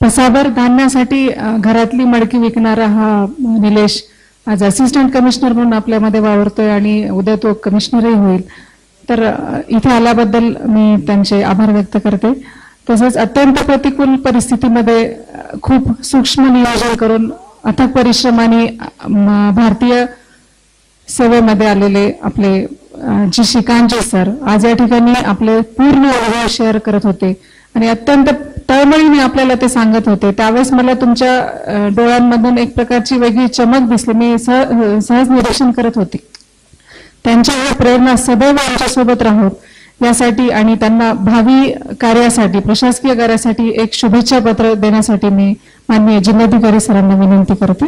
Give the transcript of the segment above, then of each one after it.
पसाभर धान्यासाठी घरातली मडकी विकणारा हा निलेश आज असिस्टंट कमिशनर म्हणून आपल्यामध्ये वावरतोय आणि उद्या तो कमिशनरही होईल. तर इथे आल्याबद्दल मी त्यांचे आभार व्यक्त करते. तसंच अत्यंत प्रतिकूल परिस्थितीमध्ये खूप सूक्ष्म नियोजन करून अथक परिश्रमाने भारतीय सेवेमध्ये आलेले आपले जी शिकांचे सर आज या ठिकाणी आपले पूर्ण अनुभव शेअर करत होते आणि अत्यंत तळमळीने आपल्याला ते सांगत होते. त्यावेळेस मला तुमच्या डोळ्यांमधून एक प्रकारची वेगळी चमक दिसली. मी सहज निरीक्षण करत होते. त्यांच्या या प्रेरणा सदैव आमच्यासोबत राहोत यासाठी आणि त्यांना भावी कार्यासाठी प्रशासकीय कार्यासाठी एक शुभेच्छा पत्र देण्यासाठी मी माननीय जिल्हाधिकारी सरांना विनंती करते.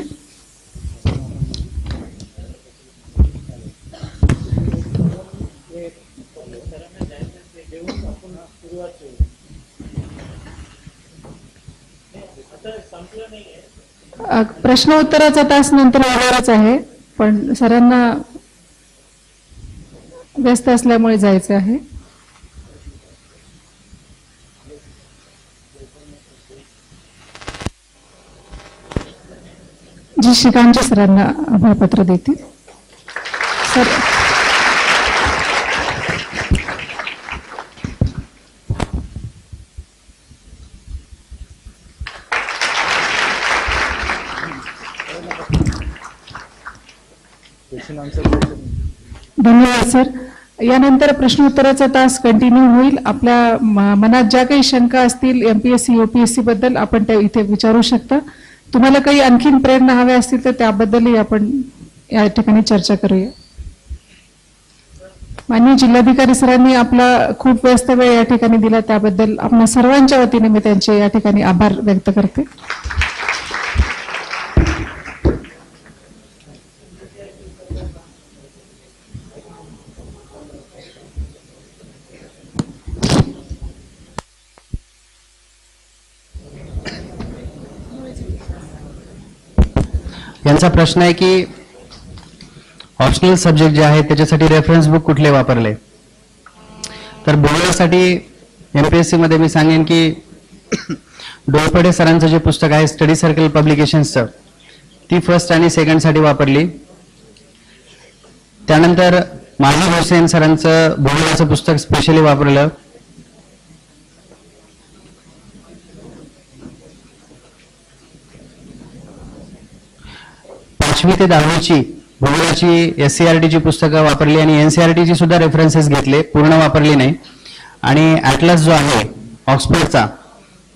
प्रश्न उत्तराचा तास नंतर होणारच आहे, पण सरांना व्यस्त असल्यामुळे जायचं आहे. जी शिकांच्या सरांना आभारपत्र देते. सर धन्यवाद सर. यानंतर प्रश्नोत्तराचा तास कंटिन्यू होईल. आपल्या मनात ज्या काही शंका असतील एमपीएससी यूपीएससी बद्दल आपण त्या इथे विचारू शकता. तुम्हाला काही आणखीन प्रेरणा हव्या असतील तर त्याबद्दलही आपण या ठिकाणी चर्चा करूया. माननीय जिल्हाधिकारी सरांनी आपला खूप व्यस्त वेळ या ठिकाणी दिला त्याबद्दल आपल्या सर्वांच्या वतीने मी त्यांचे या ठिकाणी आभार व्यक्त करते. यांचा प्रश्न आहे की ऑप्शनल सब्जेक्ट जे आहे त्याच्यासाठी रेफरन्स बुक कुठले वापरले. तर बोलण्यासाठी एमपीएससी मध्ये मी सांगेन की डोळपडे सरांचं जे पुस्तक आहे स्टडी सर्कल पब्लिकेशन्सचं ती फर्स्ट आणि सेकंड साठी वापरली. त्यानंतर माही हुसेन सरांचं बोलण्याचं पुस्तक स्पेशली वापरलं. पाचवी ते 10वीची भूगोलाची एससीआरटीची पुस्तकं वापरली आणि एनसीआरटीची सुद्धा रेफरन्सेस घेतले, पूर्ण वापरली नाही. आणि ॲटलस जो आहे ऑक्सफर्डचा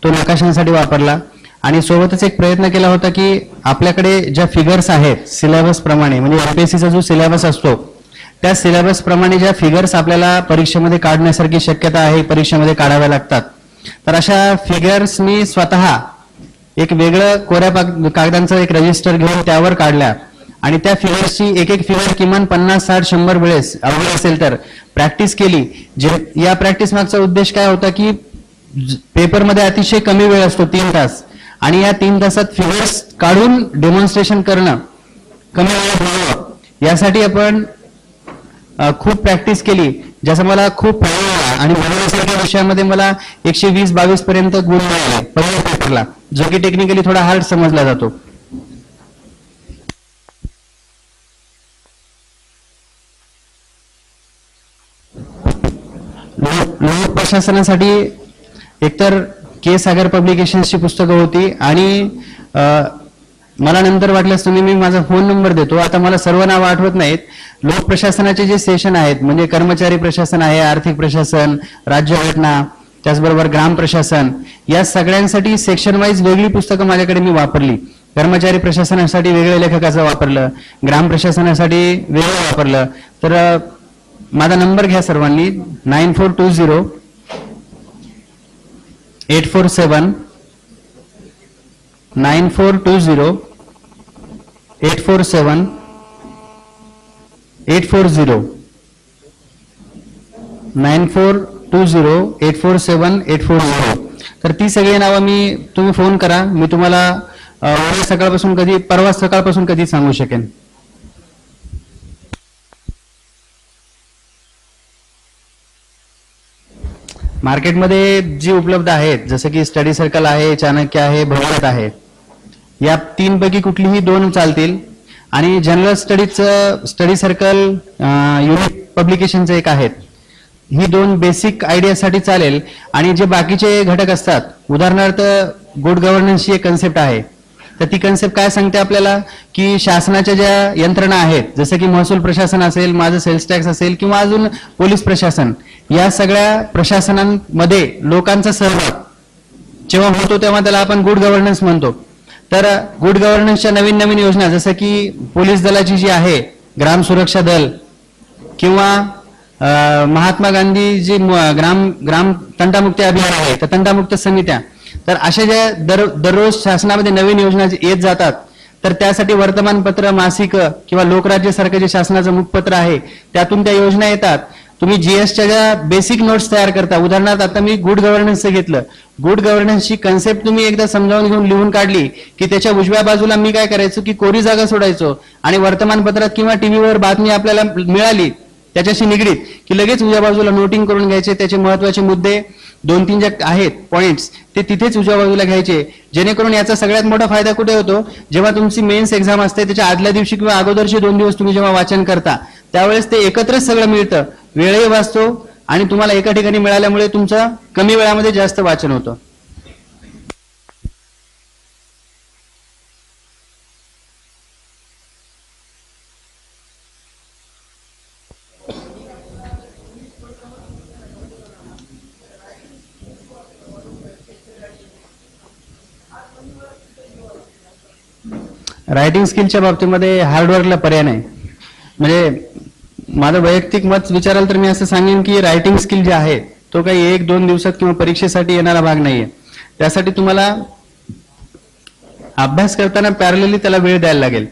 तो नकाशांसाठी वापरला. आणि सोबतच एक प्रयत्न केला होता की आपल्याकडे ज्या फिगर्स आहेत सिलेबस प्रमाणे म्हणजे एमपीएससीचा जो सिलेबस असतो त्या सिलेबस प्रमाणे ज्या फिगर्स आपल्याला परीक्षेमध्ये काढण्यासारखी शक्यता आहे परीक्षेमध्ये काढाव्या लागतात. तर अशा फिगर्स मी स्वतः एक वेगळं कोऱ्या कागदांचं एक रजिस्टर घेऊन त्यावर काढल्या आणि त्या फिगर्सची एक एक फिगर किमान 50, 60, 100 वेळेस अवघड असेल तर प्रॅक्टिस केली. जे या प्रॅक्टिस मागचा उद्देश काय होता की पेपरमध्ये अतिशय कमी वेळ असतो 3 तास आणि या 3 तासात फिगर्स काढून डेमॉन्स्ट्रेशन करणं कमी वेळात व्हावं यासाठी आपण खूप प्रॅक्टिस केली, ज्याचा मला खूप फायदा झाला. आणि भूगोलासारख्या विषयामध्ये मला 120-22 पर्यंत गुण मिळाले पहिल्या पेपरला, जो की टेक्निकली थोडा हार्ड समजला जातो. लोक प्रशासनासाठी एकतर के सागर पब्लिकेशन्सची पुस्तकं होती आणि मला नंतर वाटल्यास तुम्ही मी माझा फोन नंबर देतो. आता मला सर्व नावं आठवत नाहीत. लोक प्रशासनाचे जे सेशन आहेत म्हणजे कर्मचारी प्रशासन आहे, आर्थिक प्रशासन, राज्यघटना, त्याचबरोबर ग्राम प्रशासन, या सगळ्यांसाठी सेक्शन वाईज वेगळी पुस्तकं माझ्याकडे मी वापरली. कर्मचारी प्रशासनासाठी वेगळ्या लेखकाचं वापरलं, ग्राम प्रशासनासाठी वेगळं वापरलं. तर माझा नंबर घ्या सर्वांनी 9420 847 9420 847 840 9420 847 840. तर ती सगळी नावं तुम्ही फोन करा, मी तुम्हाला उद्या सकाळपासून कधी परवा सकाळपासून कधी सांगू शकेन. मार्केटमध्ये जी उपलब्ध आहेत जसं की स्टडी सर्कल आहे, चाणक्य आहे, भगवत आहे, या 3 पैकी कुठलीही 2 चालतील. आणि जनरल स्टडी सर्कल युनिक पब्लिकेशनचे एक आहेत. ही 2 बेसिक आयडियासाठी चालेल. आणि जे बाकीचे घटक असतात, उदाहरणार्थ गुड गव्हर्नन्सची एक कन्सेप्ट आहे. तर ती कन्सेप्ट काय सांगते आपल्याला की शासनाच्या ज्या यंत्रणा आहेत, जसं की महसूल प्रशासन असेल, माझं सेल्स टॅक्स असेल किंवा अजून पोलीस प्रशासन, या सगळ्या प्रशासनांमध्ये लोकांचा सहभाग जेव्हा होतो तेव्हा त्याला आपण गुड गव्हर्नन्स म्हणतो. तर गुड गव्हर्नन्सच्या नवीन नवीन योजना जसं की पोलीस दलाची जी आहे ग्राम सुरक्षा दल किंवा महात्मा गांधी जी ग्राम तंटामुक्ती अभियान आहे, तर तंटामुक्त समित्या, तर अशा ज्या दररोज शासनामध्ये नवीन योजना येत जातात, तर त्यासाठी वर्तमानपत्र, मासिक किंवा लोकराज्य सारखं जे शासनाचं मुखपत्र आहे त्यातून त्या योजना येतात. तुम्ही जीएसच्या ज्या बेसिक नोट्स तयार करता, उदाहरणार्थ आता मी गुड गव्हर्नन्सचं घेतलं, गुड गव्हर्नन्सची कन्सेप्ट तुम्ही एकदा समजावून घेऊन लिहून काढली की त्याच्या उजव्या बाजूला मी काय करायचो की कोरी जागा सोडायचो आणि वर्तमानपत्रात किंवा टीव्हीवर बातमी आपल्याला मिळाली त्याच्याशी निगडीत की लगेच उजव्या बाजूला नोटिंग करून घ्यायचे, त्याचे महत्वाचे मुद्दे 2-3 जे आहेत पॉइंट्स ते तिथेच उजव्या बाजूला घ्यायचे. जेणेकरून याचा सगळ्यात मोठा फायदा कुठे होतो, जेव्हा तुमची मेन्स एक्झाम असते त्याच्या आदल्या दिवशी किंवा अगोदरचे 2 दिवस तुम्ही जेव्हा वाचन करता त्यावेळेस ते एकत्रच सगळं मिळतं, वेळही वाचतो आणि तुम्हाला एका ठिकाणी मिळाल्यामुळे तुमचं कमी वेळामध्ये जास्त वाचन होतं. रायटिंग स्किलच्या बाबतीमध्ये हार्डवर्कला पर्याय नाही. म्हणजे माझं वैयक्तिक मत विचाराल तर मी असं सांगेन की रायटिंग स्किल जे आहे तो काही 1-2 दिवसात किंवा परीक्षेसाठी येणारा भाग नाहीये. त्यासाठी तुम्हाला अभ्यास करताना पॅरलली त्याला वेळ द्यायला लागेल.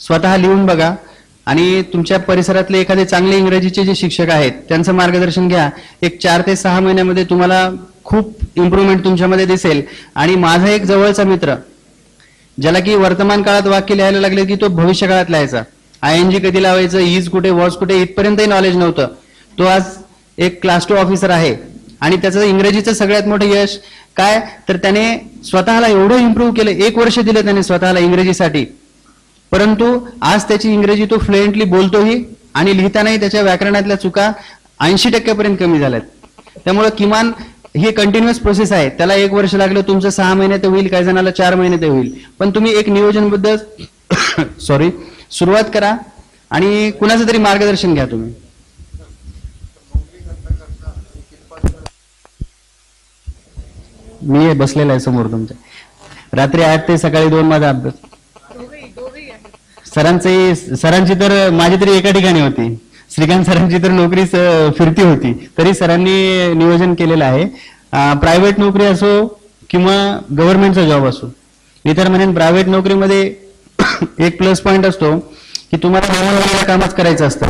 स्वतः लिहून बघा आणि तुमच्या परिसरातले एखादे चांगले इंग्रजीचे जे शिक्षक आहेत त्यांचं मार्गदर्शन घ्या. एक 4 ते 6 महिन्यामध्ये तुम्हाला खूप इम्प्रूव्हमेंट तुमच्यामध्ये दिसेल. आणि माझा एक जवळचा मित्र ज्याला की वर्तमान काळात वाक्य लिहायला लागले की तो भविष्य काळात लिहायचा, ING कधी लावायचं, इज कुठे, वॉज कुठे इथपर्यंतही नॉलेज नव्हतं. तो आज एक क्लास 2 ऑफिसर आहे आणि त्याचं इंग्रजीचं सगळ्यात मोठं यश काय तर त्याने स्वतःला एवढं इम्प्रूव्ह केलं. 1 वर्ष दिलं त्याने स्वतःला इंग्रजीसाठी, परंतु आज त्याची इंग्रजी तो फ्लुएंटली बोलतोही आणि लिहितानाही त्याच्या व्याकरणातल्या चुका 80% कमी झाल्यात. त्यामुळे किमान ही कंटिन्युअस प्रोसेस आहे. त्याला 1 वर्ष लागलं, तुमचं 6 महिने ते होईल, काही जणाला 4 महिने ते होईल. पण तुम्ही एक नियोजनबद्ध सुरुवात करा आणि कुणाचं तरी मार्गदर्शन घ्या. तुम्ही मी बसलेला आहे समोर तुमच्या, रात्री 8 ते सकाळी 2 माझा अभ्यास. सरांची तर माझी तरी एका ठिकाणी होती, श्रीकांत सरांची तर नोकरी फिरती होती, तरी सरांनी नियोजन केलेलं आहे. प्रायव्हेट नोकरी असो किंवा गव्हर्नमेंटचा जॉब असो, मी तर म्हणेन प्रायव्हेट नोकरीमध्ये एक प्लस पॉइंट असतो की तुम्हाला 9 महिन्याला कामच करायचं असतं.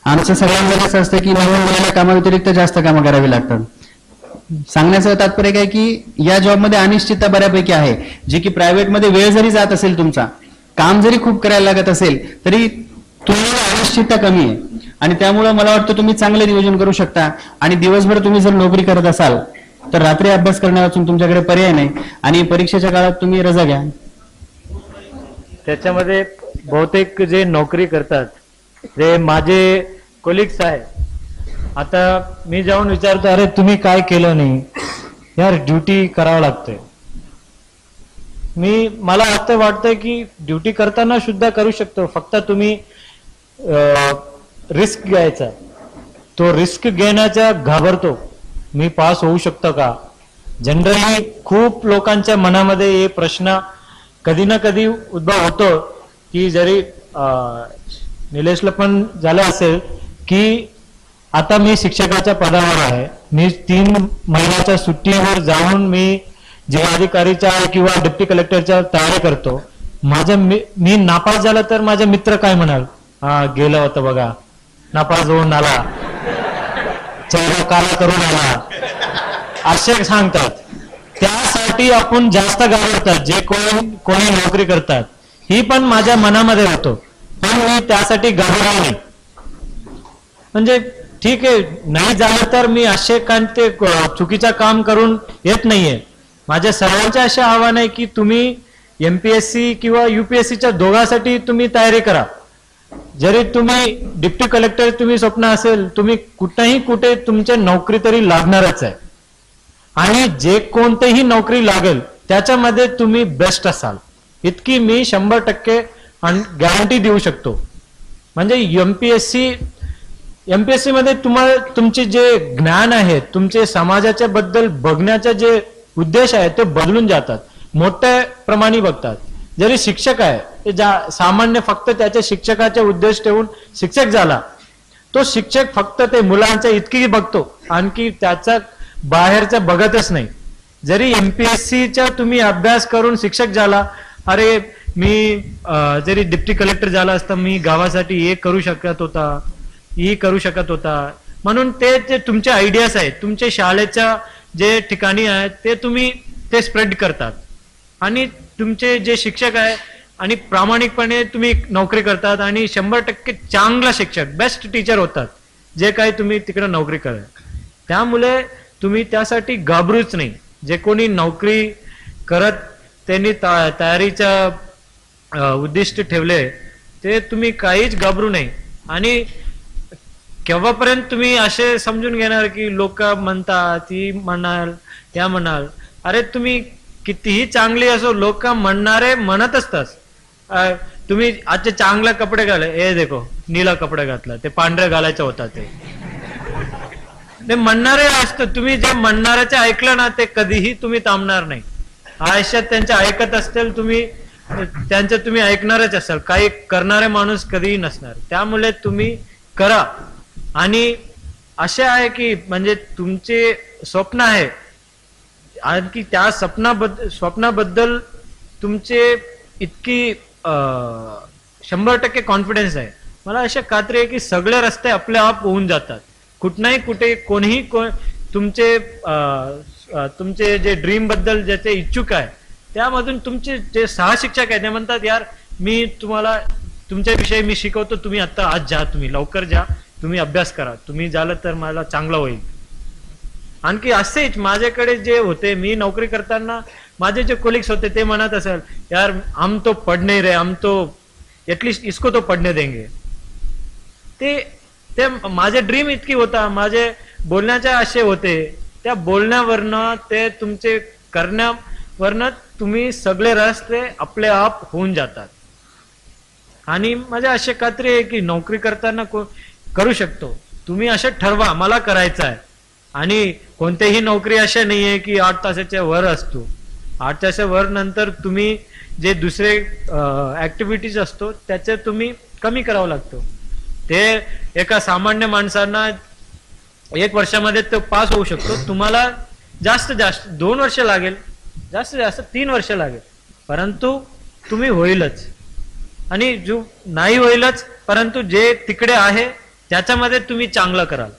आमचं सगळ्यांना असं असतं की 9 महिन्याला कामाव्यतिरिक्त जास्त कामं करावी लागतात. सांगण्याचं तात्पर्य काय की या जॉबमध्ये अनिश्चितता बऱ्यापैकी आहे, जी की प्रायव्हेटमध्ये वेळ जरी जात असेल, तुमचा काम जरी खूप करायला लागत असेल तरी तुम्हाला अनिश्चितता कमी आहे. आणि त्यामुळे मला वाटतं तुम्ही चांगलं नियोजन करू शकता. आणि दिवसभर तुम्ही जर नोकरी करत असाल तर रात्री अभ्यास करण्यापासून तुमच्याकडे पर्याय नाही आणि परीक्षेच्या काळात तुम्ही रजा घ्या. त्याच्यामध्ये बहुतेक जे नोकरी करतात जे माझे कोलिग्स आहे, आता मी जाऊन विचारतो अरे तुम्ही काय केलं नाही यार, ड्युटी करावं लागतंय. मला असं वाटतंय की ड्युटी करताना सुद्धा करू शकतो, फक्त तुम्ही रिस्क घ्यायचा. तो रिस्क घेण्याचा घाबरतो, मी पास होऊ शकतो का. जनरली खूप लोकांच्या मनामध्ये हे प्रश्न कधी ना कधी उद्भव होतो की जरी निलेशला पण झालं असेल की आता मी शिक्षकाच्या पदावर आहे, मी 3 महिन्याच्या सुट्टीवर जाऊन मी जिल्हाधिकारीच्या किंवा डेप्टी कलेक्टरच्या तयारी करतो. मी नापास झाला तर माझे मित्र काय म्हणाल, हा गेला होता बघा, नापास होऊन आला, चेहरा काला करून आला, असे सांगतात. त्यासाठी आपण जास्त घाबरतात जे कोणी नोकरी करतात. ही पण माझ्या मनामध्ये होतो, पण मी त्यासाठी घाबरलो नाही. म्हणजे ठीक आहे, नाही झालं तर मी असे ते चुकीचं काम करून येत नाहीये. माझ्या सर्वांचे असे आव्हान आहे की तुम्ही MPSC किंवा UPSCच्या दोघांसाठी तुम्ही तयारी करा. जरी तुम्ही डिप्टी कलेक्टर तुम्ही स्वप्न असेल, तुम्ही कुठेही कुठे तुमची नोकरी तरी लागणारच आहे. आणि जे कोणतेही नोकरी लागेल त्याच्यामध्ये तुम्ही बेस्ट असाल इतकी मी 100% गॅरंटी देऊ शकतो. म्हणजे MPSC मध्ये तुम्हाला तुमचे जे ज्ञान आहे, तुमचे समाजाच्या बद्दल बघण्याचे जे उद्देश आहे ते बदलून जातात, मोठ्या प्रमाणे बघतात. जरी शिक्षक आहे ते सामान्य फक्त त्याच्या शिक्षकाचे उद्देश ठेवून शिक्षक झाला, तो शिक्षक फक्त ते मुलांच्या इतकी बघतो, आणखी त्याचा बाहेरचा बघतच नाही. जरी MPSCचा तुम्ही अभ्यास करून शिक्षक झाला, अरे मी जरी डिप्टी कलेक्टर झाला असता मी गावासाठी हे करू शकत होता, म्हणून ते तुमचे आयडियाज आहेत, तुमच्या शाळेच्या जे ठिकाणी आहेत ते तुम्ही ते स्प्रेड करतात. आणि तुमचे जे शिक्षक आहे आणि प्रामाणिकपणे तुम्ही नोकरी करतात आणि 100% चांगला शिक्षक, बेस्ट टीचर होतात जे काही तुम्ही तिकडे नोकरी करा. त्यामुळे तुम्ही त्यासाठी घाबरूच नाही. जे कोणी नोकरी करत त्यांनी तयारीच्या उद्दिष्ट ठेवले ते तुम्ही काहीच घाबरू नये. आणि केव्हापर्यंत तुम्ही असे समजून घेणार की लोक म्हणतात, ती म्हणाल, त्या म्हणाल, अरे तुम्ही कितीही चांगली असो, लोक म्हणणारे म्हणत असतात. तुम्ही आजचे चांगले कपडे घाले, हे देखो नीला कपडे घातला, ते पांढरे घालायचं होता, ते म्हणणारे असतं. तुम्ही जे म्हणणाऱ्याचे ऐकलं ना ते कधीही तुम्ही थांबणार नाही. आयुष्यात त्यांच्या ऐकत असतील तुम्ही, त्यांचं तुम्ही ऐकणारच असाल. काही करणारे माणूस कधीही नसणार. त्यामुळे तुम्ही करा. आणि असे आहे की म्हणजे तुमचे स्वप्न आहे, आणखी त्या स्वप्नाबद्दल तुमचे इतकी 100% कॉन्फिडन्स आहे. मला अशी खात्री आहे की सगळे रस्ते आपले आप होऊन जातात. कुठनाही कुठे कोणीही तुमचे जे ड्रीम बद्दल ज्याचे इच्छुक आहे त्यामधून तुमचे जे शिक्षक आहेत ते म्हणतात, यार मी तुम्हाला तुमच्याविषयी मी शिकवतो, तुम्ही आता आज जा, तुम्ही लवकर जा, तुम्ही अभ्यास करा, तुम्ही झालं तर मला चांगलं होईल. आणखी असेच माझ्याकडे जे होते, मी नोकरी करताना माझे जे कोलिग्स होते ते म्हणत असेल, यार हम तो पढ़ नहीं रहे, हम तो एटलीस्ट इसको तो पढ़ने देंगे. ते माझे ड्रीम इतकी होता, माझे बोलण्याचे असे होते, त्या बोलण्यावरनं ते तुमचे करण्यावरनं तुम्ही सगळे रस्ते आपले आप होऊन जातात. आणि माझ्या अशी खात्री आहे की नोकरी करताना करू शकतो. तुम्ही असे ठरवा मला करायचं आहे. आणि कोणतेही नोकरी अशा नाहीये की 8 तासाच्या वर असतो. 8 तासाच्या वर नंतर तुम्ही जे दुसरे ऍक्टिव्हिटीज असतो त्याचे तुम्ही कमी करावं लागतो. ते एका सामान्य माणसांना 1 वर्षामध्ये तो पास होऊ शकतो. तुम्हाला जास्त 2 वर्ष लागेल, जास्त 3 वर्ष लागेल, परंतु तुम्ही होईलच. आणि जो नाही होईलच, परंतु जे तिकडे आहे त्याच्यामध्ये तुम्ही चांगलं कराल,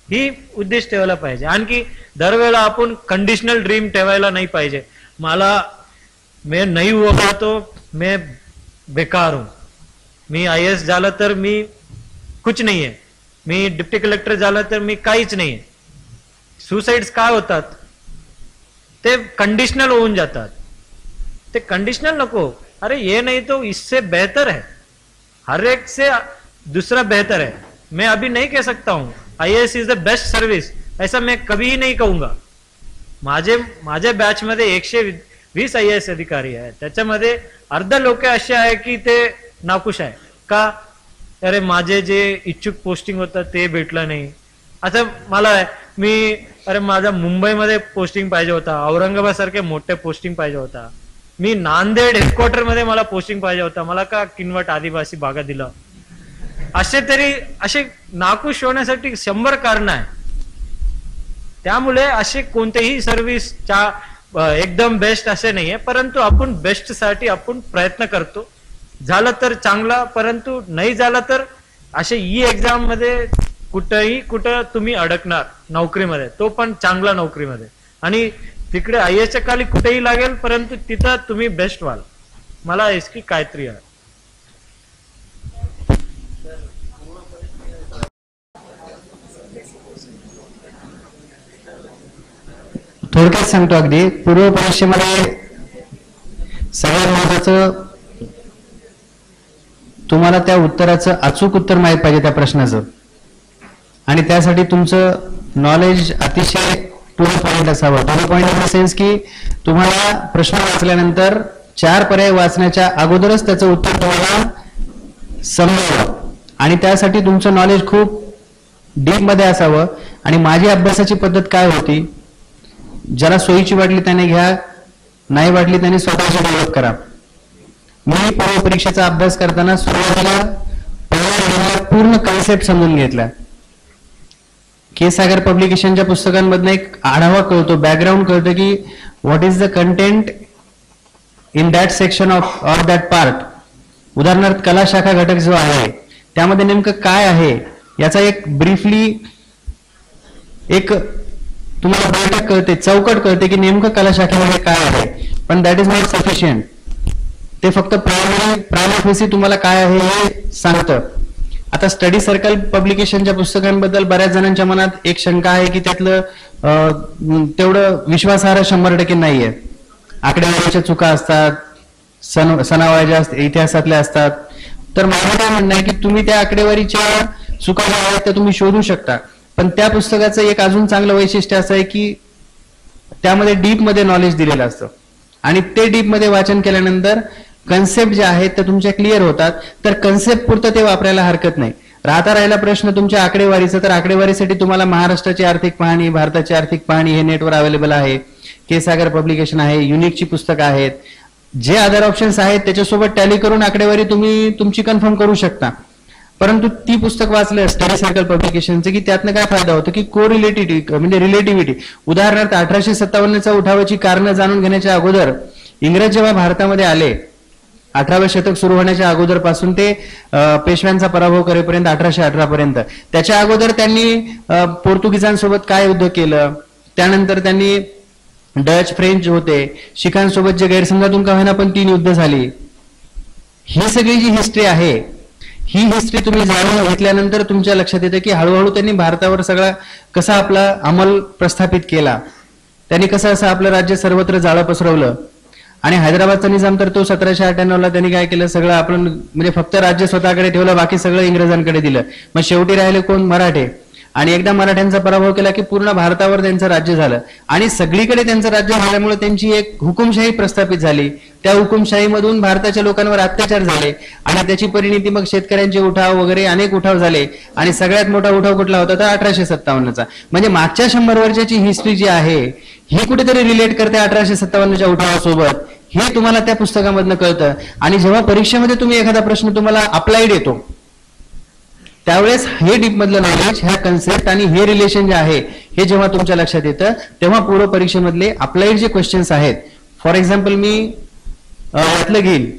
ही उद्देश ठेवायला पाहिजे. आणखी दरवेळेला आपण कंडिशनल ड्रीम ठेवायला नाही पाहिजे. मैं नहीं हुआ तो मैं बेकार हूं, मी IAS झालं तर मी कुछ नाही आहे, मी डिप्टी कलेक्टर झालं तर मी काहीच नाही आहे. सुसाइड्स काय होतात ते कंडिशनल होऊन जातात. ते कंडिशनल नको. अरे ये नहीं तो इससे बेहतर है, हर एक से दूसरा बेहतर है. मैं अभी नहीं कह सकता हूं IAS is the best service, ऐसा मैं कभी ही नहीं कहूंगा. माझ्या बॅच मध्ये 120 IAS अधिकारी आहेत. त्याच्यामध्ये अर्ध लोक असे आहे की ते नाखुश आहे का, अरे माझे जे इच्छुक पोस्टिंग होतं ते भेटलं नाही. आता अरे माझा मुंबईमध्ये पोस्टिंग पाहिजे होता, औरंगाबाद सारखे मोठे पोस्टिंग पाहिजे होता, मी नांदेड हेडक्वार्टर मध्ये मला पोस्टिंग पाहिजे होता, मला का किनवट आदिवासी भागात दिलं. असे नाखुश होण्यासाठी 100 कारण आहे. त्यामुळे असे कोणतेही सर्व्हिसच्या एकदम बेस्ट असे नाहीये, परंतु आपण बेस्ट साठी आपण प्रयत्न करतो. झालं तर चांगला, परंतु नाही झालं तर असे एक्झाम मध्ये कुठं तुम्ही अडकणार नोकरीमध्ये, तो पण चांगला नोकरीमध्ये. आणि तिकडे IASच्या खाली कुठेही लागेल, परंतु तिथं तुम्ही बेस्ट व्हाल. मला इसकी खात्री आहे. थोडक्यात सांगतो अगदी. पूर्व परीक्षेमध्ये सगळ्यात महत्वाचं तुम्हाला त्या उत्तराचं अचूक उत्तर माहित पाहिजे त्या प्रश्नाचं, आणि त्यासाठी तुमचं नॉलेज अतिशय टू द पॉइंट असावं. To the point in the sense की तुम्हाला प्रश्न वाचल्यानंतर 4 पर्याय वाचण्याच्या अगोदरच त्याचं उत्तर तुम्हाला समजावं, आणि त्यासाठी तुमचं नॉलेज खूप डीप मध्ये असावं. आणि माझी अभ्यासाची पद्धत काय होती, ज्याला सोयीची वाटली त्याने घ्या, नाही वाटली त्याने स्वतःची डेव्हलप करा. मी पूर्व परीक्षेचा अभ्यास करताना सुरुवातीला पहिल्या पूर्ण कन्सेप्ट समजून घेतला. के सागर पब्लिकेशनच्या पुस्तकांमधनं एक आढावा कळतो, बॅकग्राऊंड कळतं की what is the content in that section of that part. उदाहरणार्थ कला शाखा घटक जो आहे त्यामध्ये नेमकं काय आहे याचा एक ब्रीफली एक तुम्हाला बैठक कळते, चौकट कळते की नेमकं कला शाखेमध्ये काय आहे. पण दॅट इज नॉट सफिशियंट. ते फक्त प्रायमरी तुम्हाला काय आहे हे सांगतं. आता स्टडी सर्कल पब्लिकेशनच्या पुस्तकांबद्दल बऱ्याच जणांच्या मनात एक शंका आहे की त्यातलं तेवढं विश्वासार्ह 100% नाहीये. आकडेवारीच्या चुका असतात, सणावाच्या इतिहासातल्या असतात. तर माझं काय म्हणणं आहे की तुम्ही त्या आकडेवारीच्या चुका ज्या आहेत त्या तुम्ही शोधू शकता, पण त्या पुस्तकाचं एक अजून चांगलं वैशिष्ट्य असं आहे की त्यामध्ये डीप मध्ये नॉलेज दिलेलं असतं, आणि ते डीप मध्ये वाचन केल्यानंतर कन्सेप्ट जे आहेत ते तुमच्या क्लिअर होतात. तर कन्सेप्ट पुरतं ते वापरायला हरकत नाही. राहिला प्रश्न तुमच्या आकडेवारीचा, तर आकडेवारीसाठी तुम्हाला महाराष्ट्राची आर्थिक पाहणी, भारताची आर्थिक पाहणी हे नेटवर अवेलेबल आहे. के सागर पब्लिकेशन आहे, युनिकची पुस्तकं आहेत. जे अदर ऑप्शन्स आहेत त्याच्यासोबत टॅली करून आकडेवारी तुम्ही तुमची कन्फर्म करू शकता. परंतु ती पुस्तक वाचलं स्टडी सर्कल पब्लिकेशनचं की त्यातनं काय फायदा होतो की कोरिलेटिव्हिटी म्हणजे रिलेटिव्हिटी. उदाहरणार्थ 1857च्या उठावाची कारणं जाणून घेण्याच्या अगोदर इंग्रज जेव्हा भारतामध्ये आले, 18वे शतक सुरू होण्याच्या अगोदर पासून ते पेशव्यांचा पराभव करेपर्यंत 1818 पर्यंत, त्याच्या अगोदर त्यांनी पोर्तुगीजांसोबत काय युद्ध केलं, त्यानंतर त्यांनी डच फ्रेंच होते शिखांसोबत जे गैरसमजातून का होईना पण 3 युद्ध झाली. ही सगळी जी हिस्ट्री आहे ही हिस्ट्री तुम्ही जाणून घेतल्यानंतर तुमच्या लक्षात येतं की हळूहळू त्यांनी भारतावर सगळा कसा आपला अंमल प्रस्थापित केला, त्यांनी कसं असं आपलं राज्य सर्वत्र जाळं पसरवलं. आणि हैदराबादचा निजाम तर तो 1798ला त्यांनी काय केलं, सगळं आपण म्हणजे फक्त राज्य स्वतःकडे ठेवलं, बाकी सगळं इंग्रजांकडे दिलं. मग शेवटी राहिले कोण, मराठे. आणि एकदा मराठ्यांचा पराभव केला की पूर्ण भारतावर त्यांचं राज्य झालं, आणि सगळीकडे त्यांचं राज्य झाल्यामुळे त्यांची एक हुकुमशाही प्रस्थापित झाली. त्या हुकुमशाहीमधून भारताच्या लोकांवर अत्याचार झाले, आणि त्याची परिणिती मग शेतकऱ्यांचे उठाव वगैरे अनेक उठाव झाले. आणि सगळ्यात मोठा उठाव कुठला होता तर 1857चा. म्हणजे मागच्या 100 वर्षाची हिस्ट्री जी आहे ही कुठेतरी रिलेट करते 1857च्या उठावासोबत. हे तुम्हाला त्या पुस्तकामधनं कळतं. आणि जेव्हा परीक्षेमध्ये तुम्ही एखादा प्रश्न तुम्हाला अप्लाइड येतो त्यावेळेस हे डीप मधलं नॉलेज, ह्या कन्सेप्ट आणि हे रिलेशन जे आहे हे जेव्हा तुमच्या लक्षात येतं तेव्हा पूर्व परीक्षेमधले अप्लाइड जे क्वेश्चन्स आहेत, फॉर एक्झाम्पल मी यातलं घेईल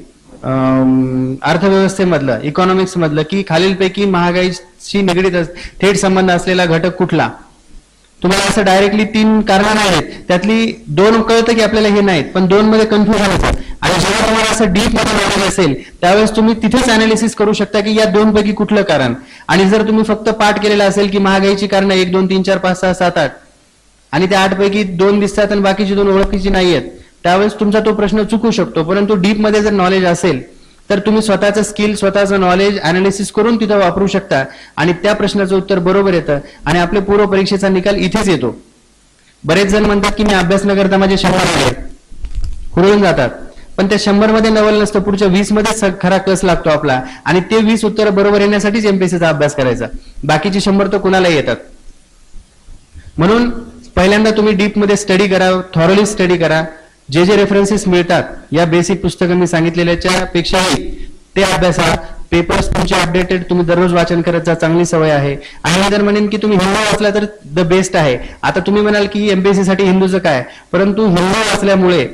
अर्थव्यवस्थेमधलं, इकॉनॉमिक्स मधलं की खालीलपैकी महागाईशी निगडीत थेट संबंध असलेला घटक कुठला. तुम्हाला असं डायरेक्टली 3 कारणं आहेत, त्यातली 2 कळतं की आपल्याला हे नाहीत, पण 2 मध्ये कन्फ्युजन होतं. आणि जेव्हा तुम्हाला असं डीप मध्ये नॉलेज असेल त्यावेळेस तुम्ही तिथेच अनालिसिस करू शकता की या 2 पैकी कुठलं कारण. आणि जर तुम्ही फक्त पाठ केलेला असेल की महागाईची कारणं 1 2 3 4 5 6 7 8 आणि त्या 8 पैकी 2 दिसतात आणि बाकीची 2 ओळखीची नाहीयेत, त्यावेळेस तुमचा तो प्रश्न चुकू शकतो. परंतु डीप मध्ये जर नॉलेज असेल तर तुम्ही स्वतःचं स्किल, स्वतःचं नॉलेज अनालिसिस करून तिथं वापरू शकता, आणि त्या प्रश्नाचं उत्तर बरोबर येतं, आणि आपले पूर्व परीक्षेचा निकाल इथेच येतो. बरेच जण म्हणतात की मी अभ्यास न करता माझे 100 आले, हुरळून जातात. पण त्या 100 मध्ये नवल नसतं, पुढच्या 20 मध्ये खरा कस लागतो आपला, आणि ते 20 उत्तर बरोबर येण्यासाठीच एमपीएससीचा अभ्यास करायचा. बाकीचे 100 तर कुणालाही येतात. म्हणून पहिल्यांदा तुम्ही डीप मध्ये स्टडी करा, थॉरली स्टडी करा. जे जे रेफरन्सेस मिळतात या बेसिक पुस्तकं मी सांगितलेल्याच्या पेक्षाही ते अभ्यासा. पेपर्स तुमचे अपडेटेड तुम्ही दररोज वाचन करत जा, चांगली सवय आहे. आणि मी जर म्हणेन की तुम्ही हिंदू वाचला तर द बेस्ट आहे. आता तुम्ही म्हणाल की एमपीएससी साठी हिंदूचं काय, परंतु हिंदू वाचल्यामुळे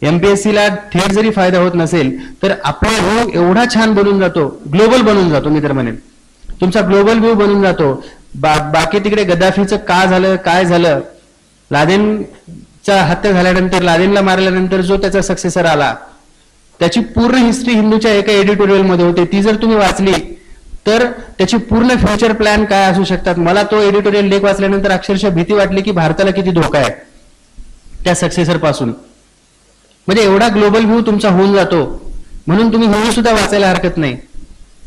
एमपीएससीला थेट जरी फायदा होत नसेल तर आपला व्ह्यू एवढा छान बनून जातो, ग्लोबल बनून जातो. मी तर म्हणेन तुमचा ग्लोबल व्ह्यू बनून जातो. बाकी तिकडे गद्दाफीचं का झालं, काय झालं, लादेनचा हत्या झाल्यानंतर, लादेनला मारल्यानंतर जो त्याचा सक्सेसर आला, त्याची पूर्ण हिस्ट्री हिंदूच्या एका एडिटोरियल मध्ये होते. ती जर तुम्ही वाचली तर त्याची पूर्ण फ्युचर प्लॅन काय असू शकतात. मला तो एडिटोरियल लेख वाचल्यानंतर अक्षरशः भीती वाटली की भारताला किती धोका आहे. त्या सक्सेसर पासून. म्हणजे एवढा ग्लोबल व्ह्यू तुमचा होऊन जातो, म्हणून तुम्ही व्ह्यू सुद्धा वाचायला हरकत नाही.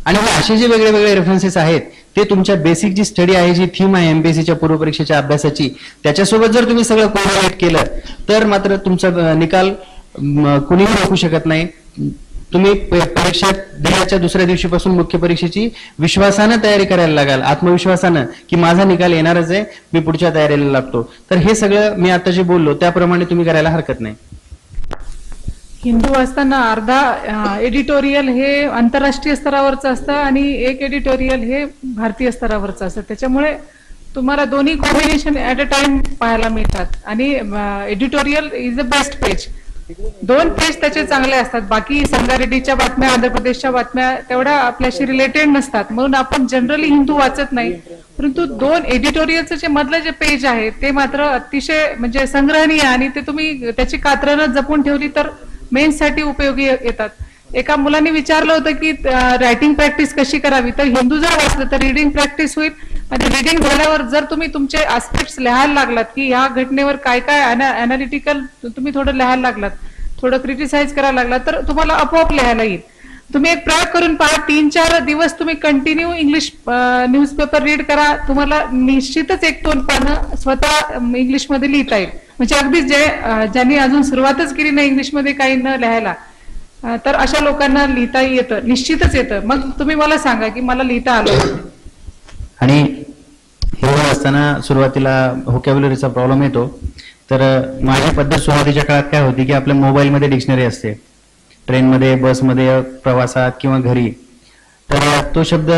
आणि असे जे वेगळे वेगळे रेफरन्सेस आहेत ते तुमच्या बेसिक जी स्टडी आहे, जी थीम आहे एमपीएससीच्या पूर्वपरीक्षेच्या अभ्यासाची, त्याच्यासोबत जर तुम्ही सगळं कोरिलेट केलं तर मात्र तुमचा निकाल कुणीही रोखू शकत नाही. तुम्ही परीक्षा दिल्याच्या दुसऱ्या दिवशीपासून मुख्य परीक्षेची विश्वासानं तयारी करायला लागाल, आत्मविश्वासानं, की माझा निकाल येणारच आहे, मी पुढच्या तयारीला लागतो. तर हे सगळं मी आता जे बोललो त्याप्रमाणे तुम्ही करायला हरकत नाही. हिंदू वाचताना अर्धा एडिटोरियल हे आंतरराष्ट्रीय स्तरावरचं असतं आणि एक एडिटोरियल हे भारतीय स्तरावरचं असतं. त्याच्यामुळे तुम्हाला दोन्ही कॉम्बिनेशन ऍट अ टाइम पाहायला मिळतात. आणि editorial is the best page. 2 page त्याचे चांगले असतात. बाकी संगारेड्डीच्या बातम्या, आंध्र प्रदेशच्या बातम्या तेवढ्या आपल्याशी रिलेटेड नसतात, म्हणून आपण जनरली हिंदू वाचत नाही. परंतु 2 एडिटोरियलचं जे मधलं जे पेज आहे ते मात्र अतिशय म्हणजे संग्रहणीय, आणि ते तुम्ही त्याची कात्रणं जपून ठेवली तर मेन्ससाठी उपयोगी येतात. एका मुलांनी विचारलं होतं की रायटिंग प्रॅक्टिस कशी करावी, तर हिंदू जर वाचलं तर रिडिंग प्रॅक्टिस होईल. आणि रिडिंग झाल्यावर जर तुम्ही तुमचे आस्पेक्ट्स लिहायला लागलात की ह्या घटनेवर काय काय अनालिटिकल तुम्ही थोडं लिहायला लागलात, थोडं क्रिटिसाइज करायला लागलात, तर तुम्हाला आपोआप लिहायला येईल. तुम्ही एक प्रयोग करून पहा, 3-4 दिवस तुम्ही कंटिन्यू इंग्लिश न्यूजपेपर रीड करा, तुम्हाला निश्चितच 1-2 पानं स्वतः इंग्लिशमध्ये लिहिता येईल. म्हणजे अगदी ज्यांनी अजून सुरुवातच केली नाही इंग्लिशमध्ये काही न लिहायला, तर अशा लोकांना लिहिता येतं, निश्चितच येतं. मग तुम्ही मला सांगा की मला लिहिता आलं. आणि हे असताना सुरुवातीला व्होकॅब्युलरीचा प्रॉब्लेम येतो. तर माझी पद्धत सुरुवातीच्या काळात काय होती की आपल्या मोबाईलमध्ये डिक्शनरी असते, ट्रेनमध्ये, बसमध्ये, प्रवासात किंवा घरी. तर तो शब्द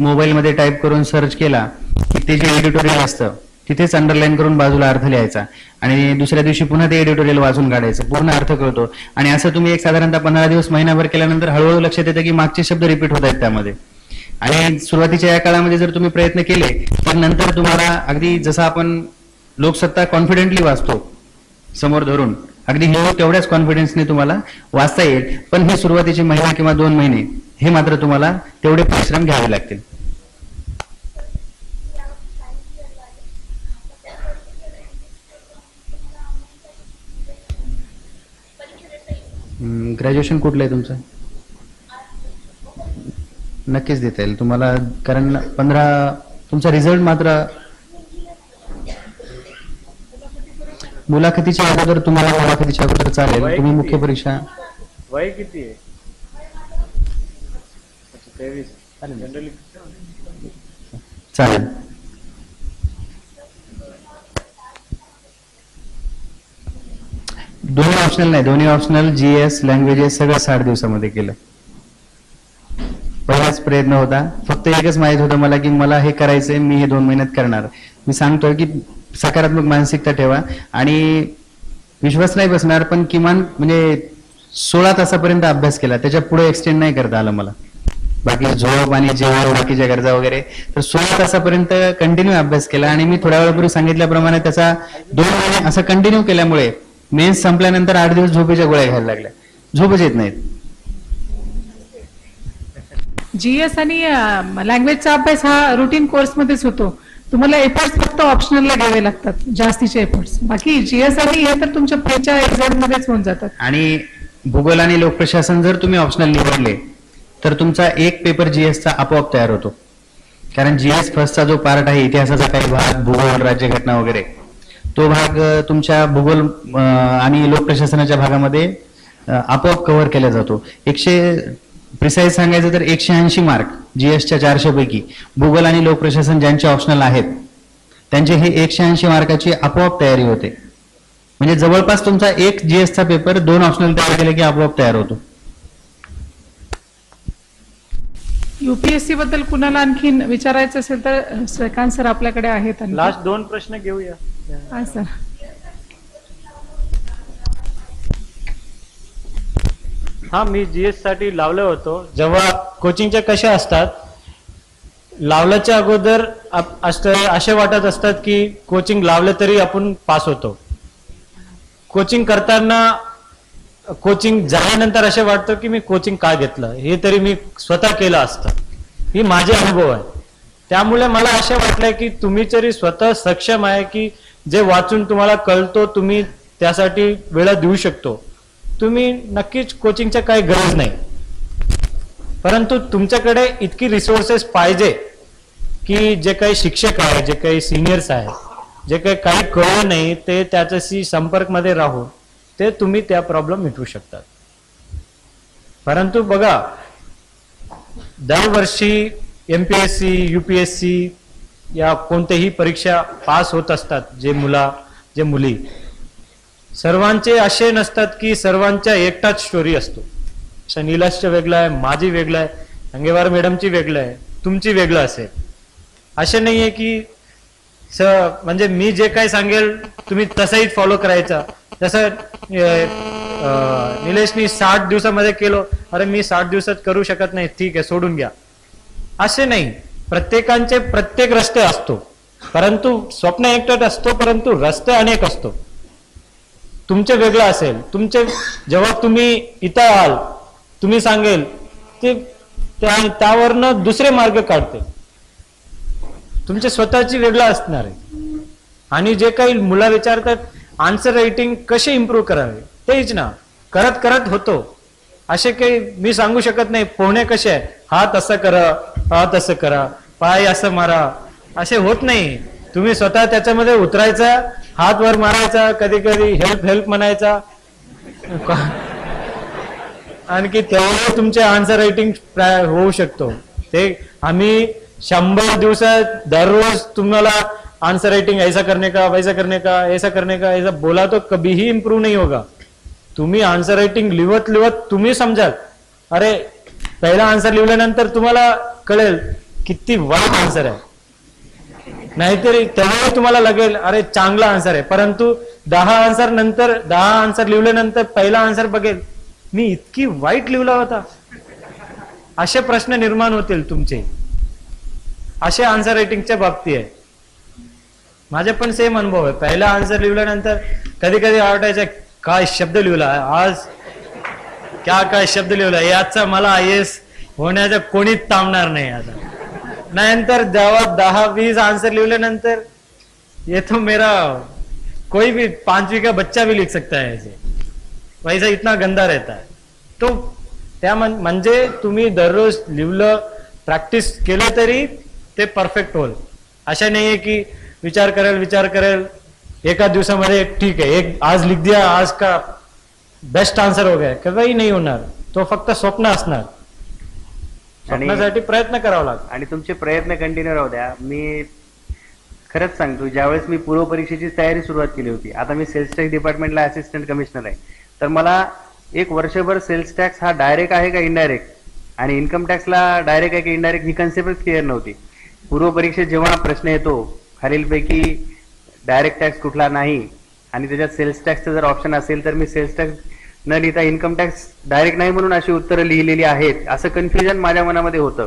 मोबाईलमध्ये टाईप करून सर्च केला की ते जे एडिटोरियल असतं तिथेच अंडरलाईन करून बाजूला अर्थ लिहायचा, आणि दुसऱ्या दिवशी पुन्हा ते एडिटोरियल वाचून काढायचं, पूर्ण अर्थ कळतो. आणि असं तुम्ही एक साधारणतः 15 दिवस, महिनाभर केल्यानंतर हळूहळू लक्षात येतं की मागचे शब्द रिपीट होत आहेत त्यामध्ये. आणि सुरुवातीच्या या काळामध्ये जर तुम्ही प्रयत्न केले तर नंतर तुम्हाला अगदी जसं आपण लोकसत्ता कॉन्फिडेंटली वाचतो समोर धरून, अगदी हे तेवढ्याच कॉन्फिडन्सने तुम्हाला वाचता येईल. पण हे सुरुवातीचे महिना किंवा 2 महिने हे मात्र तुम्हाला तेवढे परिश्रम घ्यावे लागतील. ग्रॅज्युएशन कुठलं आहे तुमचं? नक्कीच देता येईल तुम्हाला, कारण 15 तुमचा रिझल्ट मात्र मुलाखतीच्या अगोदर तुम्हाला मुलाखतीच्या अगोदर चालेल. तुम्ही मुख्य परीक्षा वय किती आहे? 23 चालेल. दोन्ही ऑप्शनल नाही, दोन्ही ऑप्शनल, जीएस, लँग्वेजेस सगळं 60 दिवसामध्ये केलं. पहिलाच प्रयत्न होता. फक्त एकच माहित होतं मला की मला हे करायचंय, मी हे 2 महिन्यात करणार. मी सांगतोय की सकारात्मक मानसिकता ठेवा, आणि विश्वास नाही बसणार पण किमान म्हणजे 16 तासापर्यंत अभ्यास केला, त्याच्या पुढे एक्सटेंड नाही करता आलं मला. बाकी झोप आणि जेवण, बाकीच्या गरजा वगैरे, तर 16 तासापर्यंत कंटिन्यू अभ्यास केला. आणि मी थोड्या वेळापूर्वी सांगितल्याप्रमाणे त्याचा 2 महिने असं कंटिन्यू केल्यामुळे मेन्स संपल्यानंतर 8 दिवस झोपेच्या गोळ्या घ्यायला लागल्या, झोपच येत नाहीत. जीएस आणि लँग्वेजचा अभ्यास हा रुटीन कोर्समध्येच होतो. तुम्हाला एफर्ट्स फक्त ऑप्शनलला घ्यावे लागतात, जास्तीचे एफर्ट्स. बाकी जीएस आणि हे तर तुमच्या पुढच्या एक्झाम मध्येच होऊन जातात. आणि भूगोल आणि लोकप्रशासन जर तुम्ही ऑप्शनल निवडले तर तुमचा एक पेपर जीएसचा आपोआप तयार होतो. कारण जीएस फर्स्टचा जो पार्ट आहे, इतिहासाचा काही भाग, भूगोल, राज्यघटना वगैरे, तो भाग तुमच्या भूगोल आणि लोकप्रशासनाच्या भागामध्ये आपोआप कव्हर केला जातो. प्रिसाइज सांगायचं तर 180 मार्क जीएसच्या 400 पैकी भूगोल आणि लोकप्रशासन ज्यांचे ऑप्शनल आहेत त्यांचे हे 180 मार्काची आपोआप तयारी होते. म्हणजे जवळपास तुमचा एक जीएसचा पेपर 2 ऑप्शनल तयार केले की आपोआप तयार होतो. युपीएससी बद्दल कुणाला आणखीन विचारायचं असेल तर श्रीकांत सर आपल्याकडे आहेत. लास्ट 2 प्रश्न घेऊया. हा सर. हा, मी जीएस साठी लावलं होतं. जेव्हा कोचिंगच्या कशा असतात, लावल्याच्या अगोदर असे वाटत असतात की कोचिंग लावलं तरी आपण पास होतो. कोचिंग करताना, कोचिंग झाल्यानंतर असे वाटतं की मी कोचिंग का घेतलं, हे तरी मी स्वतः केलं असतं. ही माझे अनुभव आहे. त्यामुळे मला असं वाटलंय की तुम्ही जरी स्वतः सक्षम आहे की जे वाचून तुम्हाला कळतो, तुम्ही त्यासाठी वेळ देऊ शकतो, तुम्ही नक्कीच कोचिंगच्या काही गरज नाही. परंतु तुमच्याकडे इतकी रिसोर्सेस पाहिजे की जे काही शिक्षक आहे, जे काही सिनियर्स आहे, जे काही कळलं नाही ते त्याच्याशी संपर्कमध्ये राहून ते तुम्ही त्या प्रॉब्लेम मिटवू शकतात. परंतु बघा, दरवर्षी MPSC UPSC या कोणत्याही परीक्षा पास होत असतात जे मुली, सर्वांचे असे नसतात की सर्वांच्या एकटाच स्टोरी असतो. नीलाशचं वेगळं आहे, माझी वेगळं आहे, अंगेवार मॅडमची वेगळं आहे, तुमची वेगळं असेल. असे नाहीये की म्हणजे मी जे काही सांगेल तुम्ही तसंही फॉलो करायचा. जसं निलेशनी 60 दिवसामध्ये केलं, अरे मी 60 दिवसात करू शकत नाही, ठीक आहे सोडून घ्या, असे नाही. प्रत्येकांचे प्रत्येक रस्ते असतो, परंतु स्वप्न एकटच असतो, परंतु रस्ते अनेक असतो. तुमचे वेगळं असेल. तुमचे जेव्हा तुम्ही इथं आल, तुम्ही सांगेल ते त्यावरनं दुसरे मार्ग काढते. तुमचे स्वतःची वेगळं असणार आहे. आणि जे काही मुलं विचारतात आन्सर रायटिंग कसे इम्प्रूव्ह करावे, तेच ना करत करत होतो. असे काही मी सांगू शकत नाही पोहणे कसे आहे, हात असं करा, हात असं करा, पाय असं मारा, असे होत नाही. तुम्ही स्वतः त्याच्यामध्ये उतरायचा, हात वर मारायचा, कधी कधी हेल्प म्हणायचा, आणखी तेव्हा तुमचे आन्सर रायटिंग होऊ शकतो. ते आम्ही 100 दिवसात दररोज तुम्हाला आंसर राइटिंग ऐसा करने का, वैसा करने का, ऐसा करने का, ऐसा बोला तो कभी ही इंप्रूव नहीं होगा. तुम्ही आन्सर राइटिंग लिहत लिहत तुम्ही समजाल, अरे पहिला आन्सर लिहिल्यानंतर तुम्हाला कळेल किती वाईट आन्सर आहे, नाहीतरी तेव्हा तुम्हाला लागेल अरे चांगला आन्सर आहे. परंतु 10 आन्सर लिहिल्यानंतर पहिला आन्सर बघेल मी इतकी वाईट लिहिला होता, असे प्रश्न निर्माण होतील तुमचे. असे आन्सर रायटिंगच्या बाबतीत आहे. माझे पण सेम अनुभव आहे. पहिला आन्सर लिहिल्यानंतर कधी कधी वाटायचं काय शब्द लिहिला आज, काय शब्द लिहिला, याचा मला IAS होण्याचं कोणीच थांबणार नाही. आता नंतर जेव्हा 10-20 आंसर लिहिल्यानंतर ये तो मेरा कोई भी 5वीं का बच्चा भी लिख सकता है ऐसे, वैसा इतना गंदा रहता है. तो त्या म्हणजे तुम्ही दररोज लिहिलं, प्रॅक्टिस केलं तरी ते परफेक्ट होईल. अशा नाहीये की विचार करेल एका दिवसामध्ये ठीक आहे, एक आज लिख दिया, आज का बेस्ट आन्सर हो गया, कधीही नाही होणार. तो फक्त स्वप्न असणार. स्वप्नासाठी प्रयत्न करावा लागतो आणि तुमचे प्रयत्न कंटिन्यू राहू द्या. मी खरंच सांगतो, ज्यावेळेस मी पूर्व परीक्षेची तयारी सुरुवात केली होती, आता मी सेल्स टॅक्स डिपार्टमेंटला असिस्टंट कमिशनर आहे, तर मला एक वर्षभर सेल्स टॅक्स हा डायरेक्ट आहे का इनडायरेक्ट आणि इन्कम टॅक्सला डायरेक्ट आहे का इनडायरेक्ट ही कन्सेप्टच क्लिअर नव्हती. पूर्व परीक्षेत जेव्हा प्रश्न येतो खालीलपैकी डायरेक्ट टॅक्स कुठला नाही आणि त्याच्यात सेल्स टॅक्सचं जर ऑप्शन असेल तर मी सेल्स टॅक्स न लिहिता इन्कम टॅक्स डायरेक्ट नाही म्हणून अशी उत्तरं लिहिलेली आहेत, असं कन्फ्युजन माझ्या मनामध्ये होतं.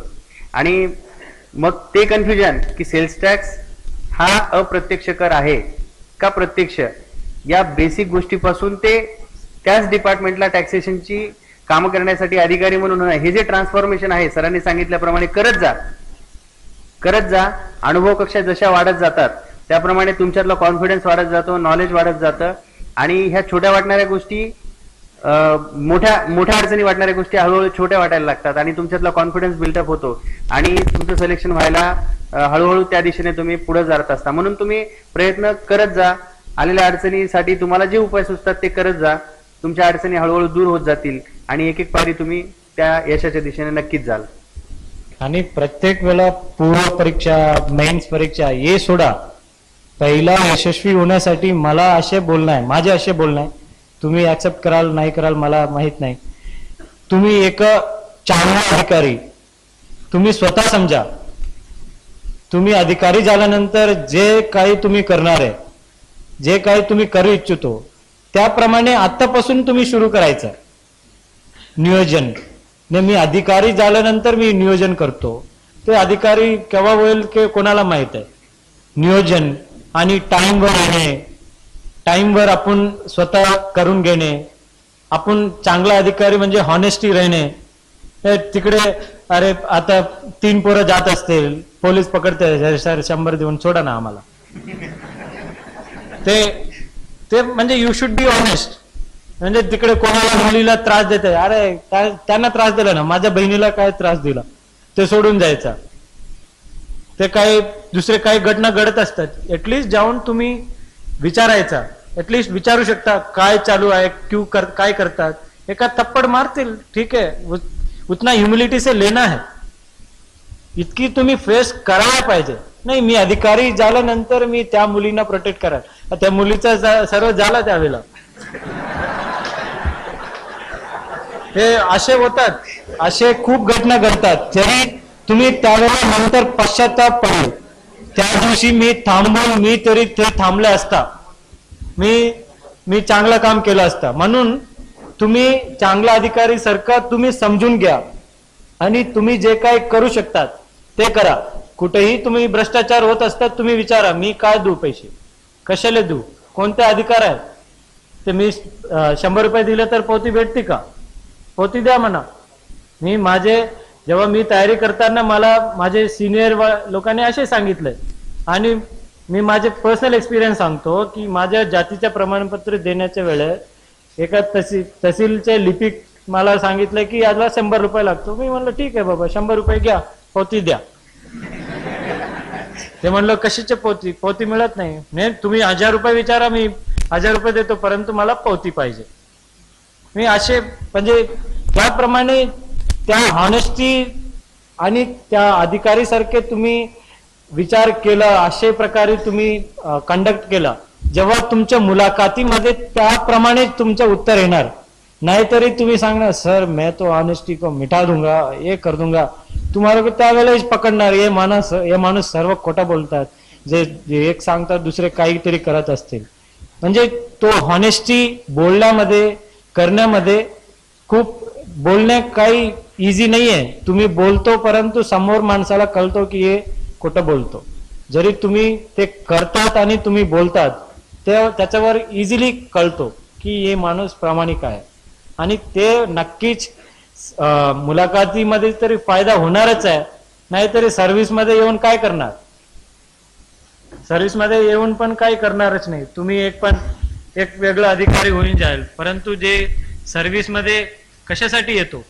आणि मग ते कन्फ्युजन की सेल्स टॅक्स हा अप्रत्यक्ष कर आहे का प्रत्यक्ष, या बेसिक गोष्टीपासून ते त्याच डिपार्टमेंटला टॅक्सेशनची कामं करण्यासाठी अधिकारी म्हणून हे जे ट्रान्सफॉर्मेशन आहे सरांनी सांगितल्याप्रमाणे करत जा. अनुभव कक्षा जशा वाढत जातात त्याप्रमाणे तुमच्यातला कॉन्फिडन्स वाढत जातो, नॉलेज वाढत जातं आणि ह्या छोट्या वाटणाऱ्या गोष्टी मोठ्या अडचणी वाटणाऱ्या गोष्टी हळूहळू छोट्या वाटायला लागतात आणि तुमच्यातला कॉन्फिडन्स बिल्डअप होतो आणि तुमचं सिलेक्शन व्हायला हळूहळू त्या दिशेने तुम्ही पुढे जात असता. म्हणून तुम्ही प्रयत्न करत जा. आलेल्या अडचणीसाठी तुम्हाला जे उपाय सुचतात ते करत जा. तुमच्या अडचणी हळूहळू दूर होत जातील आणि एक एक पायरी तुम्ही त्या यशाच्या दिशेने नक्कीच जाल. आणि प्रत्येक वेळा पूर्व परीक्षा, मेन्स परीक्षा हे सोडा, पहिला यशस्वी होण्यासाठी मला असे बोलणं आहे, माझे असे बोलणं आहे, तुम्ही ऍक्सेप्ट कराल नाही कराल मला माहित नाही, तुम्ही एक चांगला अधिकारी तुम्ही स्वतः समजा. तुम्ही अधिकारी झाल्यानंतर जे काही तुम्ही करणार आहे, जे काही तुम्ही करू इच्छितो त्याप्रमाणे आतापासून तुम्ही सुरू करायचं नियोजन. मी अधिकारी झाल्यानंतर मी नियोजन करतो, ते अधिकारी केव्हा होईल की कोणाला माहित आहे. नियोजन आणि टाइमवर येणे, टाइमवर आपण स्वतः करून घेणे, आपण चांगला अधिकारी म्हणजे हॉनेस्टी राहणे. तिकडे अरे आता 3 पोरं जात असतील, पोलीस पकडते, सर 100 देऊन सोडा ना आम्हाला, ते म्हणजे यू शुड बी ऑनेस्ट. म्हणजे तिकडे कोणाला मुलीला त्रास देते, अरे त्यांना त्रास दिला ना, माझ्या बहिणीला काय त्रास दिला, ते सोडून जायचा. ते काही दुसरे काही घटना घडत असतात, ऍटलिस्ट जाऊन तुम्ही विचारायचा, ऍटलिस्ट विचारू शकता काय चालू आहे, काय करतात. एका थप्पड मारतील, ठीक आहे, उतना ह्युमिलिटी से लेना है. इतकी तुम्ही फेस करायला पाहिजे. नाही मी अधिकारी झाल्यानंतर मी त्या मुलींना प्रोटेक्ट कराल, त्या मुलीचा सर्व झाला त्यावेळेला. हे असे होतात, असे खूप घटना घडतात. जरी तुम्ही त्यावेळेला नंतर पश्चाताप पडेल, त्या दिवशी मी थांबून मी तरी ते थांबले असता, मी चांगलं काम केलं असतं. म्हणून तुम्ही चांगला अधिकारी सारखं तुम्ही समजून घ्या आणि तुम्ही जे काही करू शकतात ते करा. कुठेही तुम्ही भ्रष्टाचार होत असतात, तुम्ही विचारा मी काय देऊ पैसे, कशाला देऊ, कोणते अधिकार आहे ते. मी 100 रुपये दिले तर पोती भेटते का, पोती द्या म्हणा. जेव्हा मी तयारी करताना मला माझे सिनियर लोकांनी असे सांगितले, आणि मी माझे पर्सनल एक्सपिरियन्स सांगतो की माझ्या जातीचे प्रमाणपत्र देण्याच्या वेळेस एका तहसीलचे लिपिक मला सांगितलं की याला 100 रुपये लागतो. मी म्हणलं ठीक आहे बाबा, 100 रुपये घ्या, पोती द्या. ते म्हणलं कशाचे पोती, पोती मिळत नाही. तुम्ही 1000 रुपये विचारा, मी 1000 रुपये देतो, परंतु मला पोती पाहिजे. मी असे म्हणजे त्याप्रमाणे त्या हॉनेस्टी आणि त्या अधिकारी सारखे तुम्ही विचार केला, अशा प्रकारे तुम्ही कंडक्ट केला, जेव्हा तुमच्या मुलाखतीमध्ये त्याप्रमाणे तुमचं उत्तर येणार. नाहीतरी तुम्ही सांगणार सर मैं तो ऑनेस्टी को मिटा दूंगा, ये कर दूंगा, तुम्हाला त्यावेळेस पकडणार हे माणूस सर्व खोटं बोलतात, जे एक सांगतात दुसरे काहीतरी करत असतील. म्हणजे तो हॉनेस्टी बोलण्यामध्ये करण्यामध्ये खूप बोलणे काही इझी नाहीये. तुम्ही बोलतो परंतु समोर माणसाला कळतो की हे खोटं बोलतो. जरी तुम्ही ते करतात आणि तुम्ही बोलतात त्याच्यावर इझिली कळतो की हे माणूस प्रामाणिक आहे. आणि ते नक्कीच मुलाखतीमध्ये तरी फायदा होणारच आहे. नाहीतरी सर्व्हिसमध्ये येऊन काय करणार, सर्व्हिसमध्ये येऊन पण काय करणारच नाही. तुम्ही एक वेगळा अधिकारी होऊन जाल, परंतु जे सर्व्हिसमध्ये कशासाठी येतो,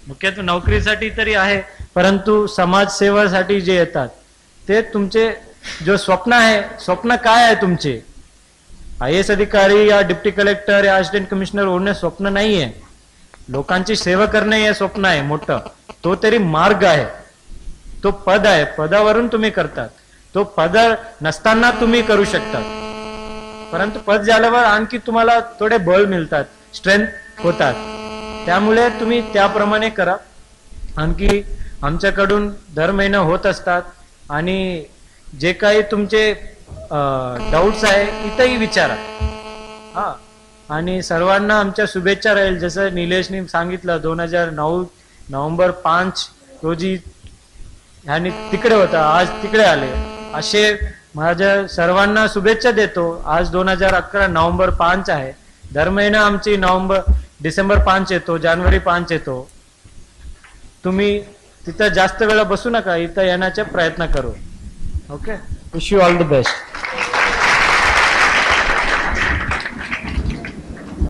मुख्यत्वे नोकरीसाठी तरी आहे, परंतु समाजसेवासाठी जे येतात ते तुमचे जो स्वप्न आहे, स्वप्न काय आहे तुमचे, IAS अधिकारी या डिप्टी कलेक्टर या असिस्टंट कमिशनर होणे स्वप्न नाहीये. लोकांची सेवा करणे हे स्वप्न आहे मोठं. तो तरी मार्ग आहे, तो पद आहे, पदावरून तुम्ही करतात. तो पद नसताना तुम्ही करू शकतात, परंतु पद झाल्यावर आणखी तुम्हाला थोडे बळ मिळतात, स्ट्रेंथ होतात. त्यामुळे तुम्ही त्याप्रमाणे करा. आणखी आमच्याकडून दर महिना होत असतात आणि जे काही तुमचे डाऊट्स आहे इथंही विचारा. हा, आणि सर्वांना आमच्या शुभेच्छा राहील. जसं निलेशने सांगितलं 2009 नोव्हेंबर 5 रोजी आणि तिकडे होता, आज तिकडे आले, असे माझ्या सर्वांना शुभेच्छा देतो. आज 2011 नोव्हेंबर 5 आहे. दर महिना आमची डिसेंबर 5 येतो, जानेवारी 5 येतो. तुम्ही तिथं जास्त वेळा बसू नका, इथं येण्याचा प्रयत्न करू. Okay, wish you all the best.